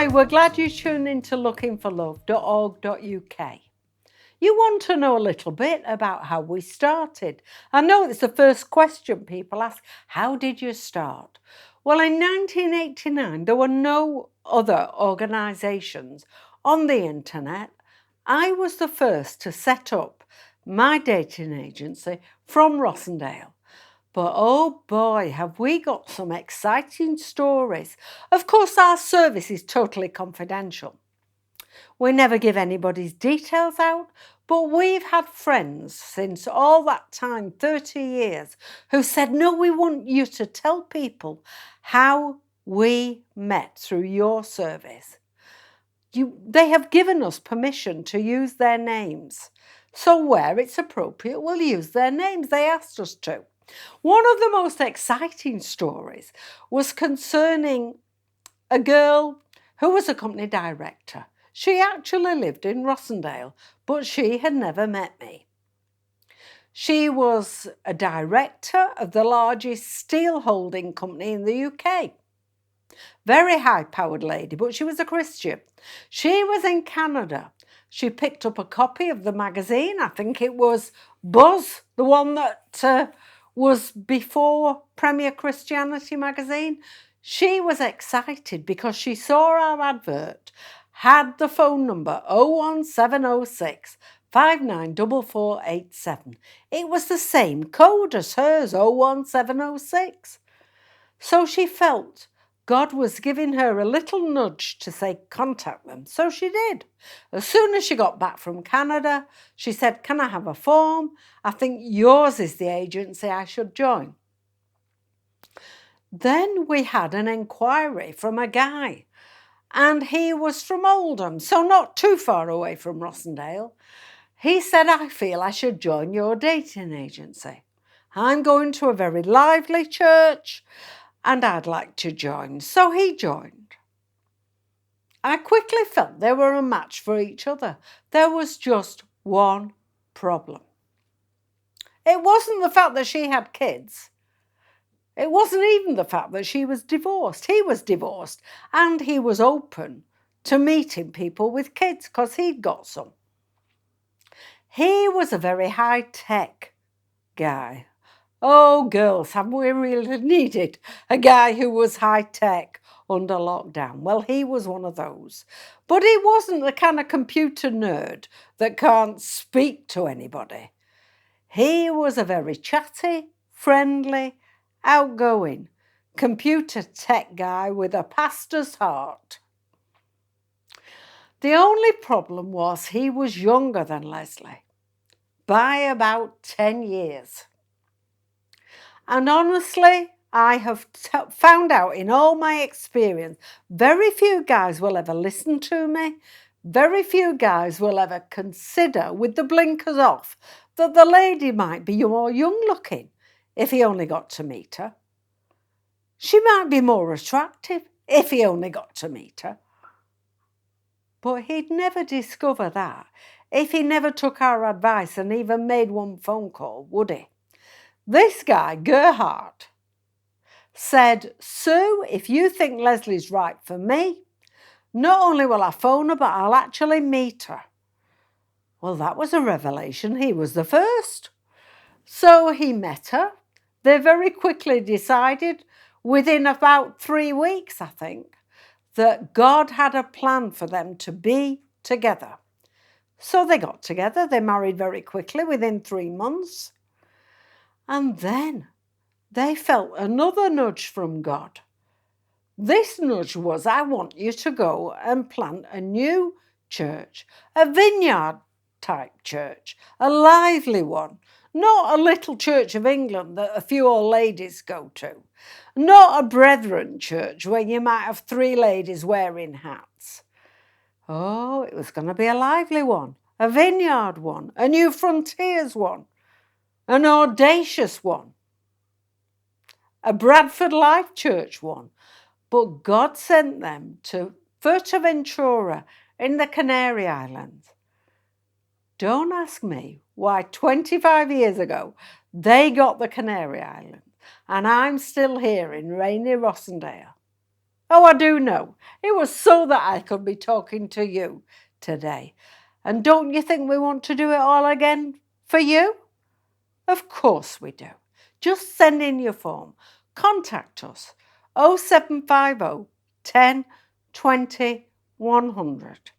Hi, we're glad you tuned in to lookingforlove.org.uk. You want to know a little bit about how we started. I know it's the first question people ask, how did you start? Well, in 1989, there were no other organisations on the internet. I was the first to set up my dating agency from Rossendale. But oh boy, have we got some exciting stories. Of course, our service is totally confidential. We never give anybody's details out, but we've had friends since all that time, 30 years, who said, no, we want you to tell people how we met through your service. They have given us permission to use their names. So where it's appropriate, we'll use their names. They asked us to. One of the most exciting stories was concerning a girl who was a company director. She actually lived in Rossendale, but she had never met me. She was a director of the largest steel holding company in the UK. Very high-powered lady, but she was a Christian. She was in Canada. She picked up a copy of the magazine. I think it was Buzz, the one that was before Premier Christianity magazine. She was excited because she saw our advert, had the phone number 01706 594487. It was the same code as hers, 01706. So she felt God was giving her a little nudge to say, contact them. So she did. As soon as she got back from Canada, she said, can I have a form? I think yours is the agency I should join. Then we had an inquiry from a guy, and he was from Oldham, so not too far away from Rossendale. He said, I feel I should join your dating agency. I'm going to a very lively church, and I'd like to join. So he joined. I quickly felt they were a match for each other. There was just one problem. It wasn't the fact that she had kids. It wasn't even the fact that she was divorced. He was divorced, and he was open to meeting people with kids because he'd got some. He was a very high-tech guy. Oh, girls, have we really needed a guy who was high-tech under lockdown? Well, he was one of those. But he wasn't the kind of computer nerd that can't speak to anybody. He was a very chatty, friendly, outgoing computer tech guy with a pastor's heart. The only problem was he was younger than Leslie by about 10 years. And honestly, I have found out in all my experience, very few guys will ever listen to me. Very few guys will ever consider, with the blinkers off, that the lady might be more young looking if he only got to meet her. She might be more attractive if he only got to meet her. But he'd never discover that if he never took our advice and even made one phone call, would he? This guy, Gerhard, said, Sue, if you think Leslie's right for me, not only will I phone her, but I'll actually meet her. Well, that was a revelation. He was the first. So he met her. They very quickly decided, within about 3 weeks, I think, that God had a plan for them to be together. So they got together. They married very quickly, within 3 months. And then they felt another nudge from God. This nudge was, I want you to go and plant a new church, a vineyard type church, a lively one, not a little Church of England that a few old ladies go to, not a Brethren church where you might have 3 ladies wearing hats. Oh, it was going to be a lively one, a vineyard one, a New Frontiers one, an audacious one, a Bradford Life Church one. But God sent them to Fuerteventura in the Canary Islands. Don't ask me why 25 years ago they got the Canary Islands and I'm still here in rainy Rossendale. Oh, I do know. It was so that I could be talking to you today. And don't you think we want to do it all again for you? Of course we do. Just send in your form. Contact us 0750 10 20 100.